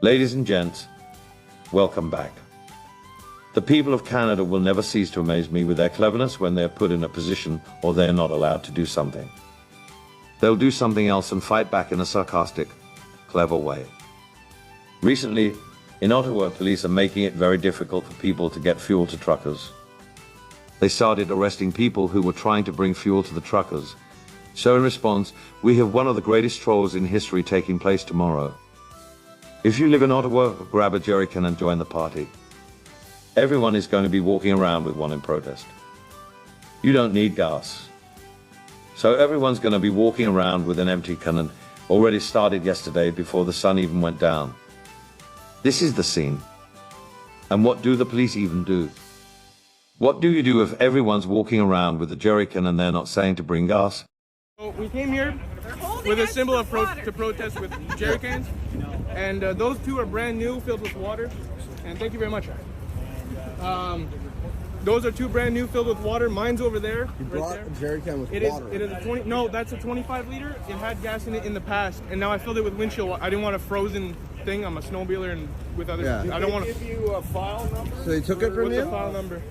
Ladies and gents, welcome back. The people of Canada will never cease to amaze me with their cleverness when they're put in a position or they're not allowed to do something. They'll do something else and fight back in a sarcastic, clever way. Recently, in Ottawa, police are making it very difficult for people to get fuel to truckers. They started arresting people who were trying to bring fuel to the truckers. So in response, we have one of the greatest trolls in history taking place tomorrow. If you live in Ottawa, grab a jerrycan and join the party. Everyone is going to be walking around with one in protest. You don't need gas. So everyone's going to be walking around with an empty can, already started yesterday before the sun even went down. This is the scene. And what do the police even do? What do you do if everyone's walking around with a jerrycan and they're not saying to bring gas? So we came here with a symbol of to protest with jerry cans, and those two are brand new, filled with water. And thank you very much. Those are two brand new, filled with water. Mine's over there. You brought right a jerry can with water. It is a 20. No, that's a 25 liter. It had gas in it in the past, and now I filled it with windshield water. I didn't want a frozen thing. I'm a snowmobiler, and with others, I don't want to. Give you a file number. So they took it from What's you? the file number?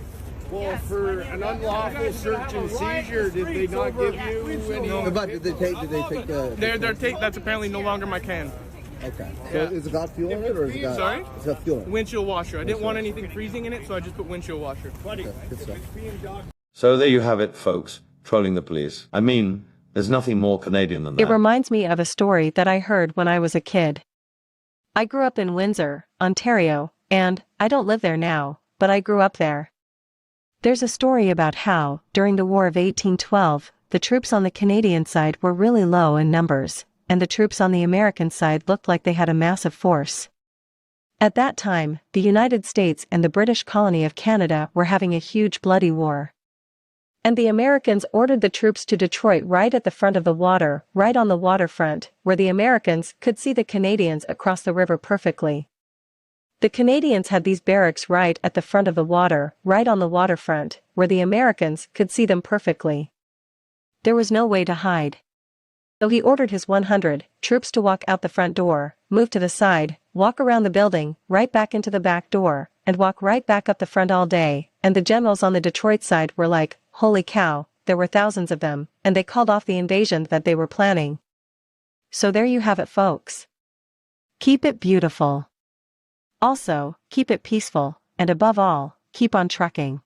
Well, for an unlawful search and seizure, did they not give you any? No, but did they take the? Their take. That's apparently no longer my can. Okay. So Yeah. is it got fuel in it or is it got? Sorry? It's got fuel in it. Windshield washer. I didn't want anything freezing in it, so I just put windshield washer. Okay, good stuff. So there you have it, folks, trolling the police. I mean, there's nothing more Canadian than that. It reminds me of a story that I heard when I was a kid. I grew up in Windsor, Ontario, and I don't live there now, but I grew up there. There's a story about how, during the War of 1812, the troops on the Canadian side were really low in numbers, and the troops on the American side looked like they had a massive force. At that time, the United States and the British colony of Canada were having a huge bloody war. And the Americans ordered the troops to Detroit right at the front of the water, right on the waterfront, where the Americans could see the Canadians across the river perfectly. The Canadians had these barracks right at the front of the water, right on the waterfront, where the Americans could see them perfectly. There was no way to hide. So he ordered his 100 troops to walk out the front door, move to the side, walk around the building, right back into the back door, and walk right back up the front all day, and the generals on the Detroit side were like, holy cow, there were thousands of them, and they called off the invasion that they were planning. So there you have it, folks. Keep it beautiful. Also, keep it peaceful, and above all, keep on trucking.